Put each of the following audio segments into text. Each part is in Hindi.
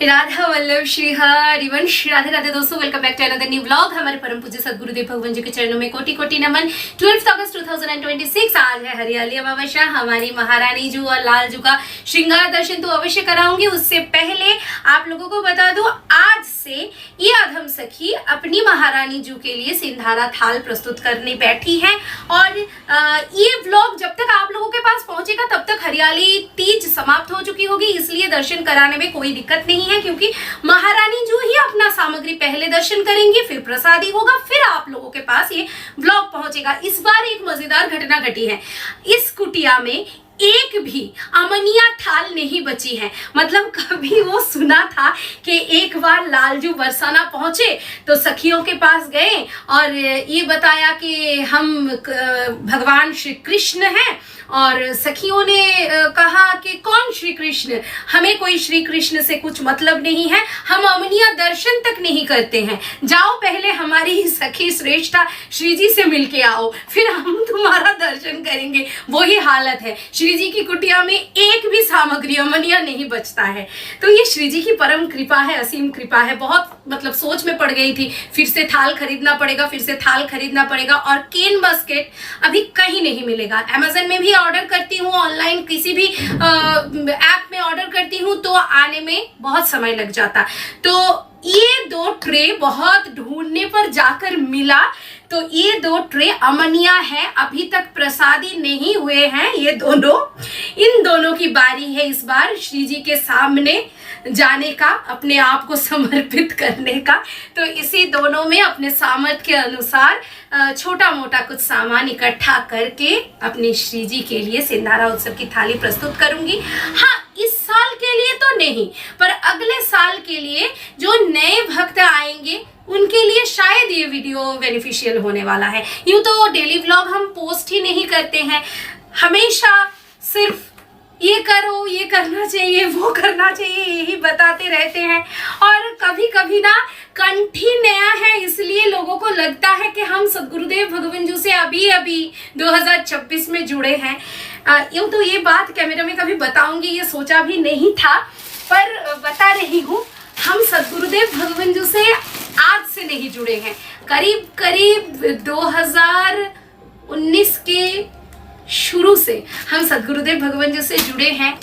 राधा वल्लभ श्री हरिवंश। राधे राधे दोस्तों, welcome back to another new vlog. हमारे परम पूज्य सदगुरुदेव भगवान जी के चरणों में कोटि कोटि नमन। 12 अगस्त 2026 आज है हरियाली अमावस्या। हमारी महारानी जू और लाल जू का श्रृंगार दर्शन तो अवश्य कराऊंगी। उससे पहले आप लोगों को बता दूं, आज से ये अधम सखी अपनी महारानी जू के लिए सिंधारा थाल प्रस्तुत करने बैठी है। और ये व्लॉग जब तक आप लोगों के पास पहुंचेगा तब तक हरियाली तीज समाप्त हो चुकी होगी, इसलिए दर्शन कराने में कोई दिक्कत नहीं है, क्योंकि महारानी जू ही अपना सामग्री पहले दर्शन करेंगे, फिर प्रसादी होगा, फिर आप लोगों के पास ये व्लॉग पहुंचेगा। इस बार एक मजेदार घटना घटी है। इस कुटिया में एक भी अमनिया थाल नहीं बची है। मतलब कभी वो सुना था कि एक बार लालजू बरसाना पहुंचे तो सखियों के पास गए और ये बताया कि हम भगवान श्री कृष्ण हैं, और सखियों ने कहा कि कौन श्री कृष्ण, हमें कोई श्री कृष्ण से कुछ मतलब नहीं है, हम अमनिया दर्शन तक नहीं करते हैं, जाओ पहले हमारी सखी श्रेष्ठा श्री जी से मिलके आओ, फिर हम तुम्हारा दर्शन करेंगे। वही हालत है, श्री जी की कुटिया में एक भी सामग्री अमनिया नहीं बचता है। तो ये श्री जी की परम कृपा है, असीम कृपा है। बहुत मतलब सोच में पड़ गई थी, फिर से थाल खरीदना पड़ेगा, फिर से थाल खरीदना पड़ेगा। और केन बास्केट अभी कहीं नहीं मिलेगा। अमेज़न में भी ऑर्डर करती हूँ, ऑनलाइन किसी भी ऐप में ऑर्डर करती हूँ तो आने में बहुत समय लग जाता। तो ये दो ट्रे बहुत ढूंढने पर जाकर मिला। तो ये दो ट्रे अमनिया है, अभी तक प्रसादी नहीं हुए हैं ये दोनों। इन दोनों की बारी है इस बार श्री जी के सामने जाने का, अपने आप को समर्पित करने का। तो इसी दोनों में अपने सामर्थ्य के अनुसार छोटा मोटा कुछ सामान इकट्ठा करके अपनी श्री जी के लिए सिंधारा उत्सव की थाली प्रस्तुत करूंगी। हाँ, इस साल के लिए तो नहीं, पर अगले साल के लिए जो नए भक्त आएंगे उनके लिए शायद ये वीडियो बेनिफिशियल होने वाला है। यूं तो डेली व्लॉग हम पोस्ट ही नहीं करते हैं, हमेशा सिर्फ ये करो, ये करना चाहिए, वो करना चाहिए, यही बताते रहते हैं। और कभी कभी ना कंठ ही नया है, इसलिए लोगों को लगता है कि हम सदगुरुदेव भगवान जी से अभी अभी 2026 में जुड़े हैं। यूं तो ये बात कैमरे में कभी बताऊंगी ये सोचा भी नहीं था, पर बता रही हूँ, हम सदगुरुदेव भगवान जी से आज से नहीं जुड़े हैं। करीब करीब 2019 के शुरू से हम सदगुरुदेव भगवान जी से जुड़े हैं।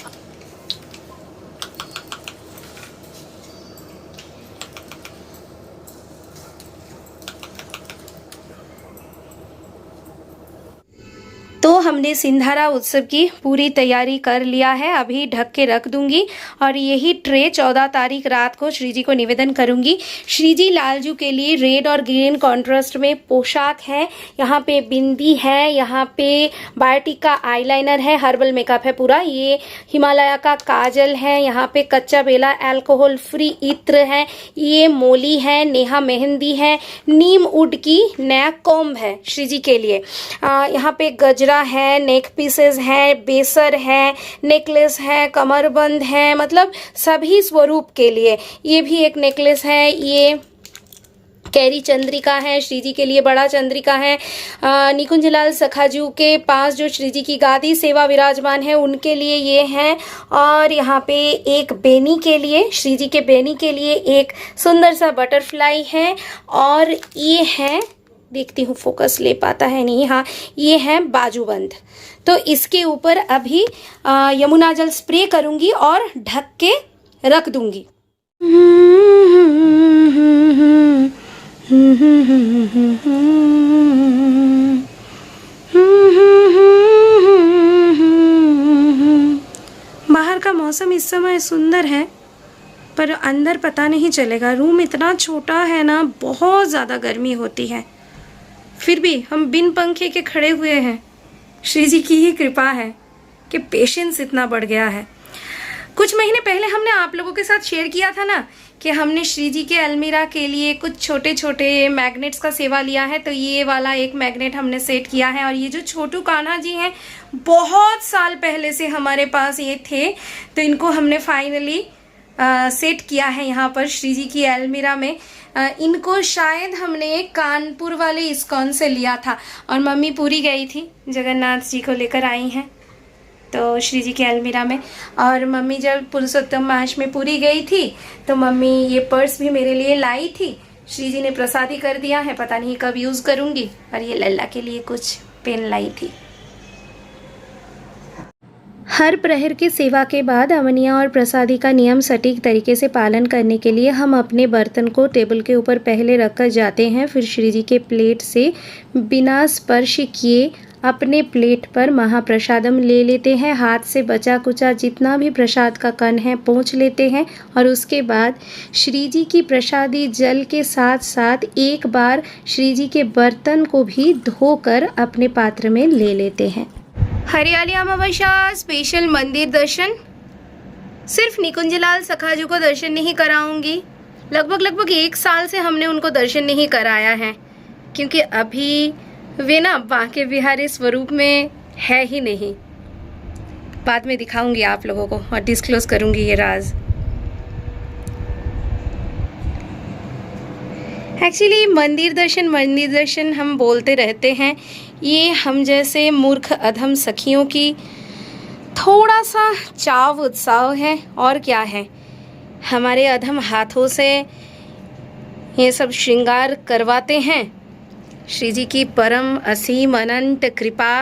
तो हमने सिंधारा उत्सव की पूरी तैयारी कर लिया है, अभी ढक के रख दूंगी। और यही ट्रे 14 तारीख रात को श्री जी को निवेदन करूंगी। श्री जी लालजू के लिए रेड और ग्रीन कॉन्ट्रास्ट में पोशाक है, यहाँ पे बिंदी है, यहाँ पे बायोटिक का आईलाइनर है, हर्बल मेकअप है पूरा, ये हिमालय का काजल है, यहाँ पे कच्चा बेला अल्कोहल फ्री इत्र है, ये मोली है, नेहा मेहंदी है, नीम वुड की नेक कॉम्ब है श्री जी के लिए, यहाँ पे गजरा है, नेक पीसेस है, बेसर है, नेकलेस है, कमरबंद है, मतलब सभी स्वरूप के लिए। ये भी एक नेकलेस है, ये कैरी चंद्रिका है, श्री जी के लिए बड़ा चंद्रिका है। निकुंजलाल सखाजू के पास जो श्री जी की गादी सेवा विराजमान है उनके लिए ये है। और यहाँ पे एक बेनी के लिए, श्री जी के बेनी के लिए एक सुंदर सा बटरफ्लाई है। और ये है, देखती हूँ फोकस ले पाता है नहीं, हाँ ये है बाजूबंद। तो इसके ऊपर अभी यमुना जल स्प्रे करूँगी और ढक के रख दूँगी। बाहर का मौसम इस समय सुंदर है, पर अंदर पता नहीं चलेगा। रूम इतना छोटा है ना, बहुत ज़्यादा गर्मी होती है, फिर भी हम बिन पंखे के खड़े हुए हैं। श्री जी की ही कृपा है कि पेशेंस इतना बढ़ गया है। कुछ महीने पहले हमने आप लोगों के साथ शेयर किया था ना कि हमने श्री जी के अलमीरा के लिए कुछ छोटे छोटे मैग्नेट्स का सेवा लिया है। तो ये वाला एक मैग्नेट हमने सेट किया है। और ये जो छोटू कान्हा जी हैं, बहुत साल पहले से हमारे पास ये थे, तो इनको हमने फाइनली सेट किया है यहाँ पर श्री जी की अलमीरा में। इनको शायद हमने कानपुर वाले इस्कॉन से लिया था, और मम्मी पूरी गई थी, जगन्नाथ जी को लेकर आई हैं। तो श्री जी के अलमीरा में। और मम्मी जब पुरुषोत्तम मास में पूरी गई थी तो मम्मी ये पर्स भी मेरे लिए लाई थी। श्री जी ने प्रसादी कर दिया है, पता नहीं कब यूज़ करूँगी। और ये लल्ला के लिए कुछ पेन लाई थी। हर प्रहर की सेवा के बाद अवनिया और प्रसादी का नियम सटीक तरीके से पालन करने के लिए हम अपने बर्तन को टेबल के ऊपर पहले रखकर जाते हैं। फिर श्री जी के प्लेट से बिना स्पर्श किए अपने प्लेट पर महाप्रसादम ले लेते हैं। हाथ से बचा कुचा जितना भी प्रसाद का कण है पोंछ लेते हैं और उसके बाद श्री जी की प्रसादी जल के साथ साथ एक बार श्री जी के बर्तन को भी धोकर अपने पात्र में ले लेते हैं। हरियाली अमावस्या स्पेशल मंदिर दर्शन। सिर्फ निकुंजलाल सखाजू को दर्शन नहीं कराऊंगी, लगभग 1 साल से हमने उनको दर्शन नहीं कराया है, क्योंकि अभी वे ना बांके बिहारी स्वरूप में है ही नहीं। बाद में दिखाऊंगी आप लोगों को और डिस्क्लोज करूंगी ये राज। एक्चुअली मंदिर दर्शन हम बोलते रहते हैं, ये हम जैसे मूर्ख अधम सखियों की थोड़ा सा चाव उत्साह है और क्या है। हमारे अधम हाथों से ये सब श्रृंगार करवाते हैं। श्री जी की परम असीम अनंत कृपा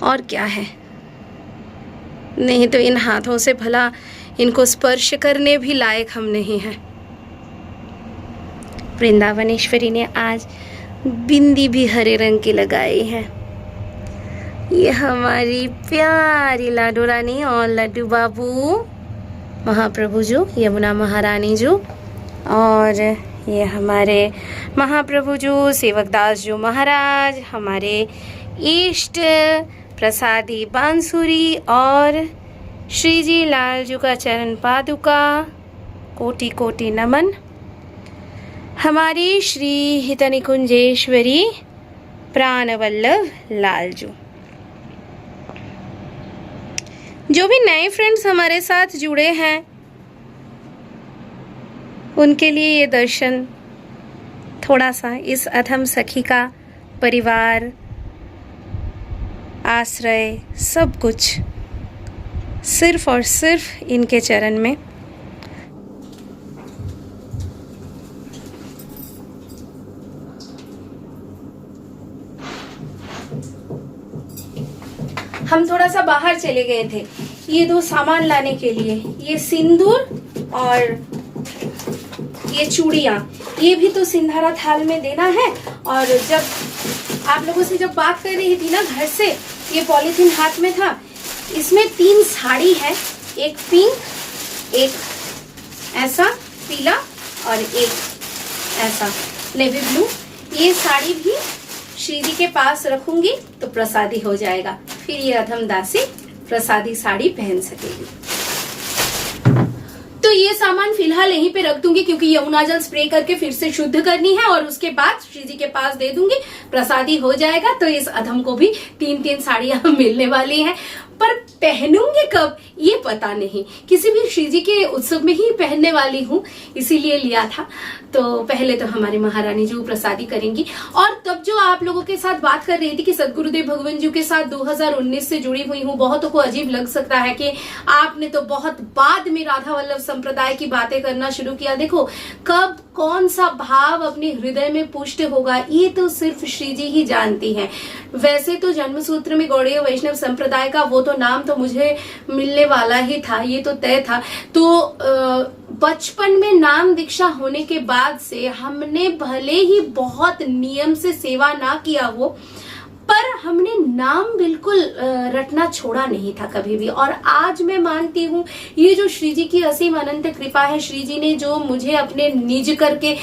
और क्या है। नहीं तो इन हाथों से भला इनको स्पर्श करने भी लायक हम नहीं हैं। वृंदावनेश्वरी ने आज बिंदी भी हरे रंग की लगाई है। ये हमारी प्यारी लाडो रानी और लड्डू बाबू महाप्रभु जो यमुना महारानी जो, और ये हमारे महाप्रभु जो सेवकदास जो महाराज, हमारे इष्ट प्रसादी बांसुरी और श्री जी लाल जी का चरण पादुका, कोटि कोटि नमन। हमारी श्री हितनिकुंजेश्वरी प्राणवल्लभ लालजू। जो भी नए फ्रेंड्स हमारे साथ जुड़े हैं उनके लिए ये दर्शन थोड़ा सा इस अधम सखी का परिवार, आश्रय, सब कुछ सिर्फ और सिर्फ इनके चरण में। हम थोड़ा सा बाहर चले गए थे ये 2 सामान लाने के लिए, ये सिंदूर और ये चूड़ियाँ। ये भी तो सिंधारा थाल में देना है। और जब आप लोगों से जब बात कर रही थी ना घर से, ये पॉलीथीन हाथ में था, इसमें 3 साड़ी है, एक पिंक, एक ऐसा पीला और एक ऐसा नेवी ब्लू। ये साड़ी भी श्री जी के पास रखूंगी तो प्रसादी हो जाएगा, फिर ये अधम दासी प्रसादी साड़ी पहन सकेगी। तो ये सामान फिलहाल यहीं पे रख दूंगी, क्योंकि यमुना जल स्प्रे करके फिर से शुद्ध करनी है और उसके बाद श्री जी के पास दे दूंगी, प्रसादी हो जाएगा। तो इस अधम को भी 3 साड़ियां मिलने वाली हैं, पर पहनूंगी कब ये पता नहीं। किसी भी श्री जी के उत्सव में ही पहनने वाली हूँ, इसीलिए लिया था। तो पहले तो हमारी महारानी जी प्रसादी करेंगी। और तब जो आप लोगों के साथ बात कर रही थी कि सदगुरुदेव भगवान जी के साथ 2019 से जुड़ी हुई हूँ, बहुतों को अजीब लग सकता है कि आपने तो बहुत बाद में राधा वल्लभ संप्रदाय की बातें करना शुरू किया। देखो, कब कौन सा भाव अपने हृदय में पुष्ट होगा ये तो सिर्फ श्री जी ही जानती हैं। वैसे तो जन्म सूत्र में गौड़ीय वैष्णव संप्रदाय का वो तो नाम तो मुझे मिलने वाला ही था, ये तो तय था। तो बचपन में नाम दीक्षा होने के बाद से हमने भले ही बहुत नियम से सेवा ना किया हो, पर हमने नाम बिल्कुल रटना छोड़ा नहीं था कभी भी। और आज मैं मानती हूँ ये जो श्री जी की असीम अनंत कृपा है, श्री जी ने जो मुझे अपने निज करके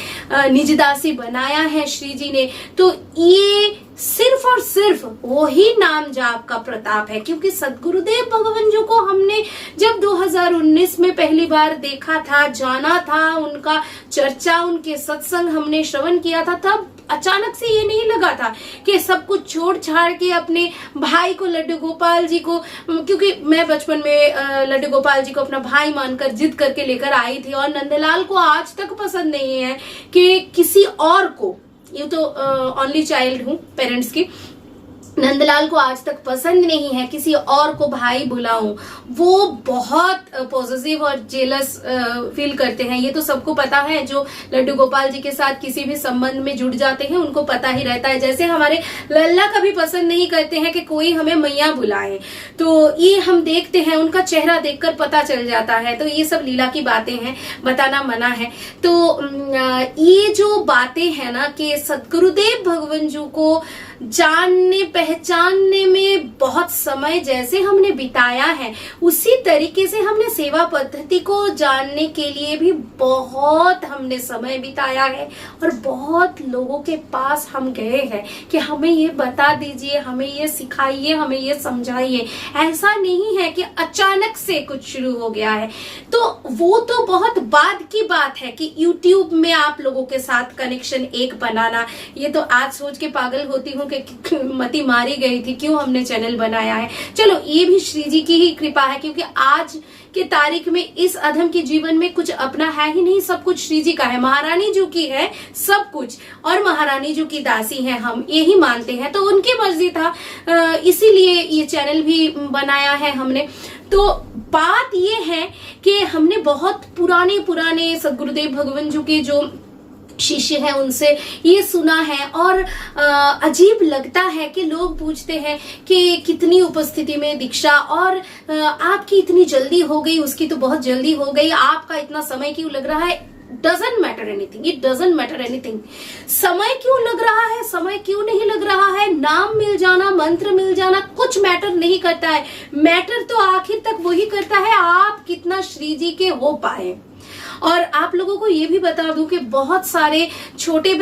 निज दासी बनाया है श्री जी ने, तो ये सिर्फ और सिर्फ वही नाम जाप का प्रताप है। क्योंकि सदगुरुदेव भगवान जी को हमने जब 2019 में पहली बार देखा था, जाना था, उनका चर्चा, उनके सत्संग हमने श्रवण किया था, तब अचानक से ये नहीं लगा था कि सब कुछ छोड़ छाड़ के अपने भाई को, लड्डू गोपाल जी को, क्योंकि मैं बचपन में लड्डू गोपाल जी को अपना भाई मानकर जिद करके लेकर आई थी। और नंदलाल को आज तक पसंद नहीं है कि किसी और को, ये तो ओनली चाइल्ड हूँ पेरेंट्स की, नंदलाल को आज तक पसंद नहीं है किसी और को भाई बुलाऊं, वो बहुत पॉजिटिव और जेलस फील करते हैं। ये तो सबको पता है, जो लड्डू गोपाल जी के साथ किसी भी संबंध में जुड़ जाते हैं उनको पता ही रहता है। जैसे हमारे लल्ला कभी पसंद नहीं करते हैं कि कोई हमें मैया बुलाए, तो ये हम देखते हैं, उनका चेहरा देखकर पता चल जाता है। तो ये सब लीला की बातें हैं, बताना मना है। तो ये जो बातें हैं ना कि सदगुरुदेव भगवान जी को जानने पहचानने में बहुत समय जैसे हमने बिताया है, उसी तरीके से हमने सेवा पद्धति को जानने के लिए भी बहुत हमने समय बिताया है और बहुत लोगों के पास हम गए हैं कि हमें ये बता दीजिए, हमें ये सिखाइए, हमें ये समझाइए। ऐसा नहीं है कि अचानक से कुछ शुरू हो गया है। तो वो तो बहुत बाद की बात है कि YouTube में आप लोगों के साथ कनेक्शन एक बनाना, ये तो आज सोच के पागल होती हूँ कि मती मारी गई थी, क्यों हमने चैनल बनाया है। चलो ये भी श्री जी की ही कृपा है, क्योंकि आज के तारीख में इस अधम के जीवन में कुछ अपना है ही नहीं, सब कुछ श्री जी का है, महारानी जी की है सब कुछ, और महारानी जी की दासी है, हम यही मानते हैं। तो उनकी मर्जी था, इसीलिए ये चैनल भी बनाया है हमने। तो बात ये है कि हमने बहुत पुराने सदगुरुदेव भगवान जी के जो शिष्य है उनसे ये सुना है, और अजीब लगता है कि लोग पूछते हैं कि कितनी उपस्थिति में दीक्षा, और आपकी इतनी जल्दी हो गई, उसकी तो बहुत जल्दी हो गई, आपका इतना समय क्यों लग रहा है। Doesn't matter anything, it doesn't matter anything। समय क्यों लग रहा है, समय क्यों नहीं लग रहा है, नाम मिल जाना, मंत्र मिल जाना, कुछ मैटर नहीं करता है। मैटर तो आखिर तक वही करता है आप कितना श्री जी के हो पाए। और आप लोगों को ये भी बता दूं कि बहुत सारे छोटे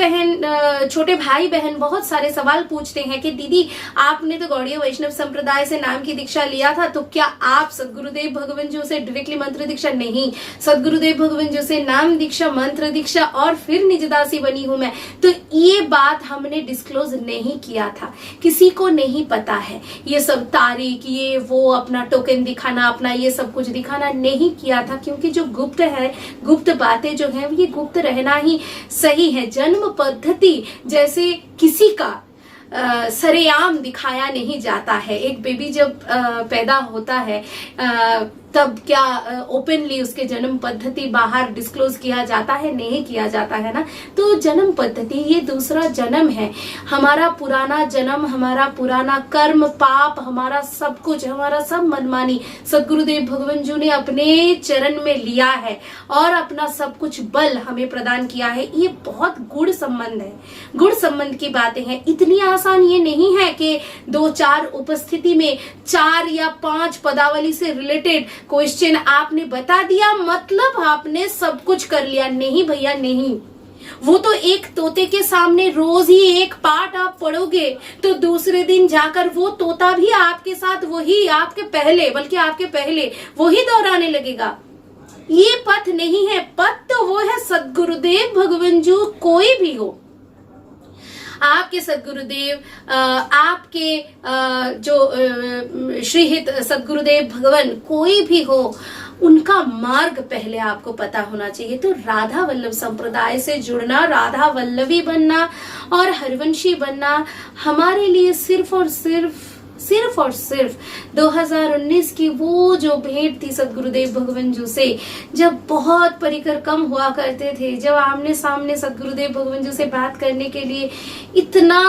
भाई बहन बहुत सारे सवाल पूछते हैं कि दीदी आपने तो गौड़ीय वैष्णव संप्रदाय से नाम की दीक्षा लिया था, तो क्या आप सदगुरुदेव भगवान जी से डायरेक्टली मंत्र दीक्षा? नहीं, सदगुरुदेव भगवान जी से नाम दीक्षा, मंत्र दीक्षा और फिर निजदासी बनी हूं मैं। तो ये बात हमने डिस्क्लोज नहीं किया था, किसी को नहीं पता है। ये सब तारीख, ये वो अपना टोकन दिखाना, अपना ये सब कुछ दिखाना नहीं किया था, क्योंकि जो गुप्त है, गुप्त बातें जो हैं ये गुप्त रहना ही सही है। जन्म पद्धति जैसे किसी का सरेआम दिखाया नहीं जाता है। एक बेबी जब पैदा होता है तब क्या ओपनली उसके जन्म पद्धति बाहर डिस्क्लोज किया जाता है? नहीं किया जाता है ना। तो जन्म पद्धति ये दूसरा जन्म है, हमारा पुराना जन्म, हमारा पुराना कर्म पाप, हमारा सब कुछ, हमारा सब मनमानी सदगुरुदेव भगवान जी ने अपने चरण में लिया है और अपना सब कुछ बल हमें प्रदान किया है। ये बहुत गुड़ संबंध है, गुड़ संबंध की बातें हैं। इतनी आसान ये नहीं है कि 2-4 उपस्थिति में 4 या 5 पदावली से रिलेटेड क्वेश्चन आपने बता दिया मतलब आपने सब कुछ कर लिया। नहीं भैया नहीं, वो तो एक तोते के सामने रोज ही एक पाठ आप पढ़ोगे तो दूसरे दिन जाकर वो तोता भी आपके साथ वही आपके पहले, बल्कि आपके पहले वही दोहराने लगेगा। ये पथ नहीं है, पथ तो वो है सदगुरुदेव भगवान जी, कोई भी हो, आपके सदगुरुदेव, आपके जो श्रीहित सदगुरुदेव भगवान कोई भी हो, उनका मार्ग पहले आपको पता होना चाहिए। तो राधा वल्लभ संप्रदाय से जुड़ना, राधा वल्लभी बनना और हरिवंशी बनना हमारे लिए सिर्फ और सिर्फ 2019 की वो जो भेंट थी सदगुरुदेव भगवान जी से, जब बहुत परिकर कम हुआ करते थे, जब आमने सामने सदगुरुदेव भगवान जी से बात करने के लिए इतना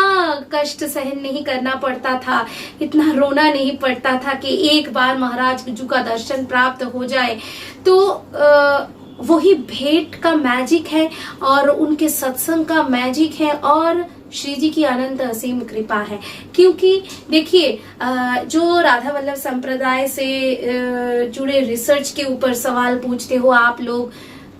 कष्ट सहन नहीं करना पड़ता था, इतना रोना नहीं पड़ता था कि एक बार महाराज जी का दर्शन प्राप्त हो जाए। तो वही भेंट का मैजिक है और उनके सत्संग का मैजिक है और श्री जी की अनंत असीम कृपा है। क्योंकि देखिए, जो राधा वल्लभ संप्रदाय से जुड़े रिसर्च के ऊपर सवाल पूछते हो आप लोग,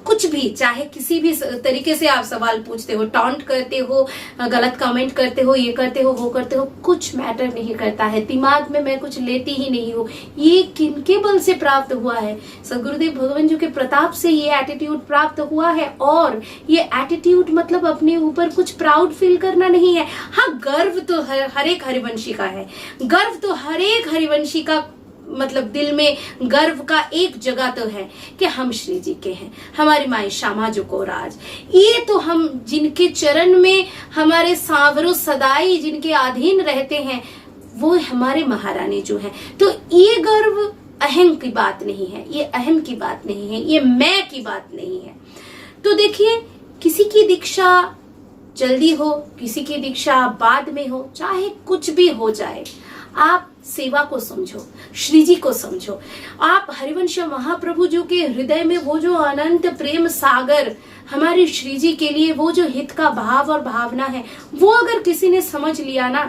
कुछ भी, चाहे किसी भी तरीके से आप सवाल पूछते हो, टॉन्ट करते हो, गलत कमेंट करते हो, ये करते हो, वो करते हो, कुछ मैटर नहीं करता है। दिमाग में मैं कुछ लेती ही नहीं हूँ। ये किनके बल से प्राप्त हुआ है? सदगुरुदेव भगवान जी के प्रताप से ये एटीट्यूड प्राप्त हुआ है। और ये एटीट्यूड मतलब अपने ऊपर कुछ प्राउड फील करना नहीं है। हाँ, गर्व तो हर एक हरिवंशी का है, गर्व तो हर एक हरिवंशी का, मतलब दिल में गर्व का एक जगह तो है कि हम श्री जी के हैं, हमारी माई श्यामा जो को राज। ये तो हम जिनके चरण में हमारे सांवरों सदाई जिनके अधीन रहते हैं, वो हमारे महारानी जो है। तो ये गर्व अहम की बात नहीं है, ये अहम की बात नहीं है, ये मैं की बात नहीं है। तो देखिए, किसी की दीक्षा जल्दी हो, किसी की दीक्षा बाद में हो, चाहे कुछ भी हो जाए, आप सेवा को समझो, श्री जी को समझो। आप हरिवंश महाप्रभु जी के हृदय में वो जो अनंत प्रेम सागर हमारे श्री जी के लिए, वो जो हित का भाव और भावना है, वो अगर किसी ने समझ लिया ना,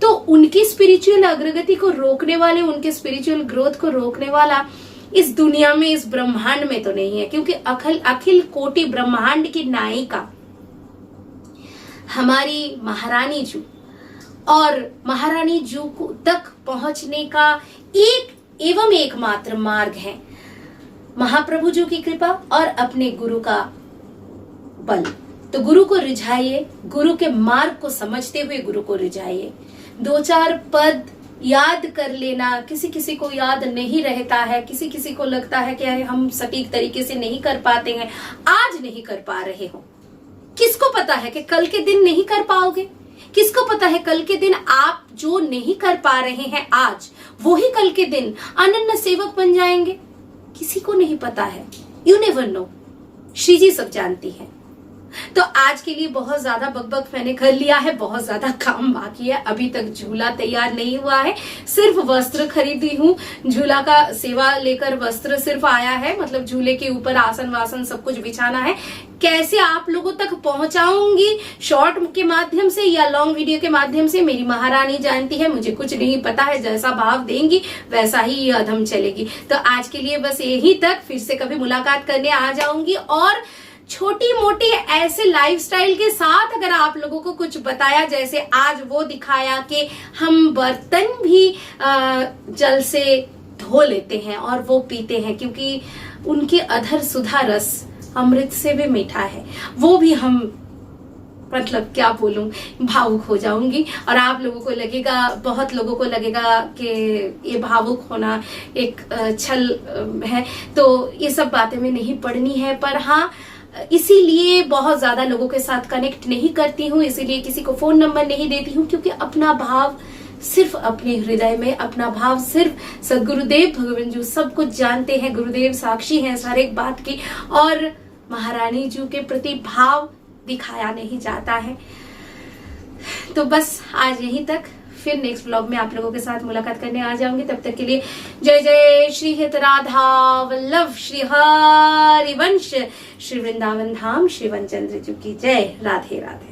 तो उनकी स्पिरिचुअल अग्रगति को रोकने वाले, उनके स्पिरिचुअल ग्रोथ को रोकने वाला इस दुनिया में, इस ब्रह्मांड में तो नहीं है। क्योंकि अखिल कोटि ब्रह्मांड की नायिका हमारी महारानी जी, और महारानी जी तक पहुंचने का एक एवं एकमात्र मार्ग है महाप्रभु जी की कृपा और अपने गुरु का बल। तो गुरु को रिझाइए, गुरु के मार्ग को समझते हुए गुरु को रिझाइए। 2-4 पद याद कर लेना किसी किसी को याद नहीं रहता है, किसी किसी को लगता है कि अरे हम सटीक तरीके से नहीं कर पाते हैं। आज नहीं कर पा रहे हो, किसको पता है कि कल के दिन नहीं कर पाओगे? किसको पता है कल के दिन आप जो नहीं कर पा रहे हैं आज, वो ही कल के दिन अनन्य सेवक बन जाएंगे? किसी को नहीं पता है। यू नेवर नो, श्री जी सब जानती है। तो आज के लिए बहुत ज्यादा बकबक मैंने कर लिया है, बहुत ज्यादा काम बाकी है। अभी तक झूला तैयार नहीं हुआ है, सिर्फ वस्त्र खरीदी हूँ। झूला का सेवा लेकर वस्त्र सिर्फ आया है, मतलब झूले के ऊपर आसन वासन सब कुछ बिछाना है। कैसे आप लोगों तक पहुंचाऊंगी, शॉर्ट के माध्यम से या लॉन्ग वीडियो के माध्यम से, मेरी महारानी जानती है, मुझे कुछ नहीं पता है। जैसा भाव देंगी वैसा ही ये अधम चलेगी। तो आज के लिए बस यही तक, फिर से कभी मुलाकात करने आ जाऊंगी। और छोटी मोटी ऐसे लाइफस्टाइल के साथ अगर आप लोगों को कुछ बताया, जैसे आज वो दिखाया कि हम बर्तन भी जल से धो लेते हैं और वो पीते हैं, क्योंकि उनके अधर सुधा रस अमृत से भी मीठा है। वो भी हम, मतलब क्या बोलूं, भावुक हो जाऊंगी। और आप लोगों को लगेगा, बहुत लोगों को लगेगा कि ये भावुक होना एक छल है। तो ये सब बातें में नहीं पढ़नी है, पर हाँ, इसीलिए बहुत ज्यादा लोगों के साथ कनेक्ट नहीं करती हूँ, इसीलिए किसी को फोन नंबर नहीं देती हूँ, क्योंकि अपना भाव सिर्फ अपने हृदय में, अपना भाव सिर्फ सदगुरुदेव भगवान जी सब कुछ जानते हैं। गुरुदेव साक्षी हैं हर एक बात की, और महारानी जी के प्रति भाव दिखाया नहीं जाता है। तो बस आज यहीं तक, फिर नेक्स्ट ब्लॉग में आप लोगों के साथ मुलाकात करने आ जाऊंगी। तब तक के लिए जय जय श्री हित राधा वल्लभ, श्री हरिवंश, श्री वृंदावन धाम, श्री वनचंद्र जी की जय। राधे राधे।